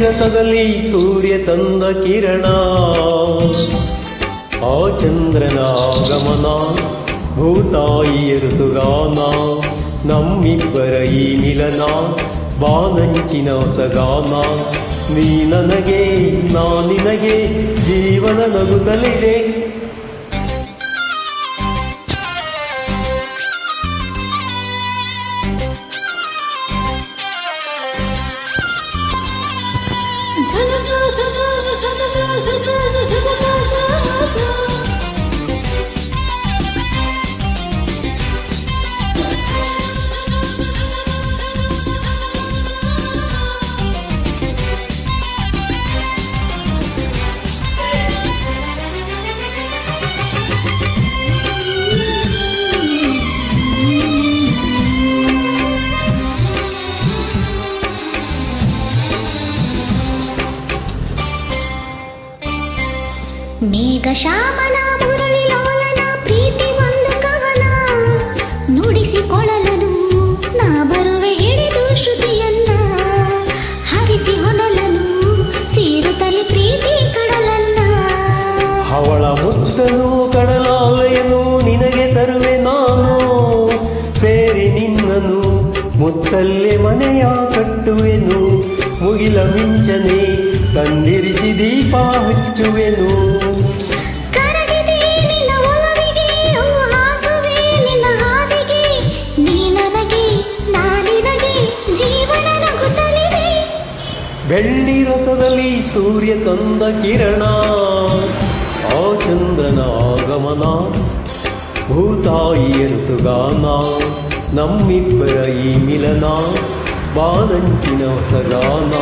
ರಥದಲ್ಲಿ ಸೂರ್ಯ ತಂದ ಕಿರಣ, ಆ ಚಂದ್ರನ ಆಗಮನ, ಭೂತಾಯಿಯ ಋತುಗಾನ, ನಮ್ಮಿಬ್ಬರ ಈ ಮಿಲನ, ಬಾನಂಚಿನ ಹೊಸಗಾನ. ನೀ ನನಗೆ ನಾ ನಿನಗೆ ಜೀವನ ನಗುತ್ತಲಿದೆ. ಮೇಘ ಶ್ಯಾಮನ ಮುರಳಿ ಲೋಲನ ಪ್ರೀತಿ ಒಂದು ಕವನ, ನುಡಿಸಿಕೊಳ್ಳಲು ನಾ ಬರುವೆ ಹಿಡಿದು ಶ್ರುತಿಯನ್ನ, ಹರಿಸಿ ಹೊನಲನು ಸೇರುತ್ತಲೇ ಪ್ರೀತಿ ಕಡಲನ್ನ. ಅವಳ ಮುದ್ದನು ಕಡಲಾಲೆಯನು ನಿನಗೆ ತರುವೆ ನಾನು, ಸೇರಿ ನಿನ್ನನು ಮುತ್ತಲ್ಲೇ ಮನೆಯ ಕಟ್ಟುವೆನು, ಮುಗಿಲ ಮಿಂಚನೆ ತಂದಿರಿಸಿ ದೀಪ ಹಚ್ಚುವೆನು. ಕರಗಿದೆ ನಿನ್ನ ಒಲವಿಗೆ, ಹಾಕುವೆ ನಿನ್ನ ಹಾದಿಗೆ, ನೀ ನನಗೆ ನಾ ನಿನಗೆ ಜೀವನ ನಗುತ್ತಲಿದೆ. ಬೆಳ್ಳಿ ರಥದಲ್ಲಿ ಸೂರ್ಯ ತಂದ ಕಿರಣ, ಆ ಚಂದ್ರನ ಆಗಮನ, ಭೂತಾಯಿಯ ಋತುಗಾನ, ನಮ್ಮಿಬ್ಬರ ಈ ಮಿಲನ, ಬಾನಂಚಿನ ಹೊಸಗಾನ.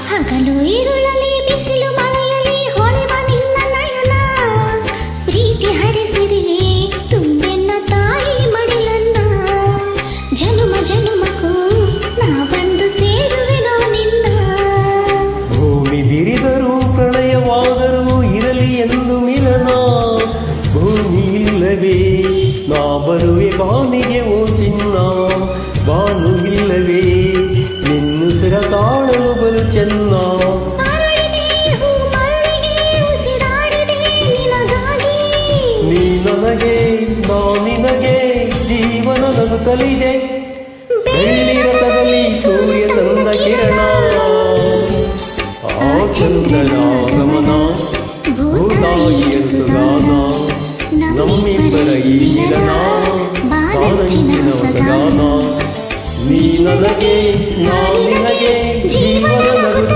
ಹಗಲು ಈರುಳಲಿ ಬಿಸಿಲು ಮಳೆಯಲಿ ಹೊಳೆವ ನಿನ್ನ ನಯನ, ಪ್ರೀತಿ ಹರಿಸಿದೆ ತುಂಬೆನ್ನ ತಾಯಿ ಮಡಿಲನ್ನ, ಜನುಮ ಜನುಮಕ್ಕೂ ನಾ ಬಂದು ಸೇರುವೆನೋ ನಿನ್ನ. ಭೂಮಿ ಬಿರಿದರೂ ಪ್ರಣಯವಾದರೂ ಇರಲಿ ಎಂದು ಮಿಲನ, ಭೂಮಿ ಇಲ್ಲವೇ ನಾ ಬರುವೆ ಬಾನಿಗೆ ಓ ಚಿನ್ನ, ಬಾನು ಇಲ್ಲವೇ ನಿನ್ನುಸಿರ ತಾಳಲು ಬಲು ಚೆನ್ನ. ನೀ ನನಗೆ ನಾ ನಿನಗೆ ಜೀವನ ನಗುತ್ತಲಿದೆ. ಬೆಳ್ಳಿ ರಥದಲ್ಲಿ ಸೂರ್ಯ ತಂದ ಕಿರಣ, ಆ ಚಂದ್ರನ ಆಗಮನ, ಭೂತಾಯಿಯ ಋತುಗಾನ, ನಮ್ಮಿಬ್ಬರ ಈ ಮಿಲನ, ಬಾನಂಚಿನ ಹೊಸಗಾನ. ನೀ ನನಗೆ ನಾ ನಿನಗೆ ಜೀವನ ನಗುತ್ತಲಿದೆ.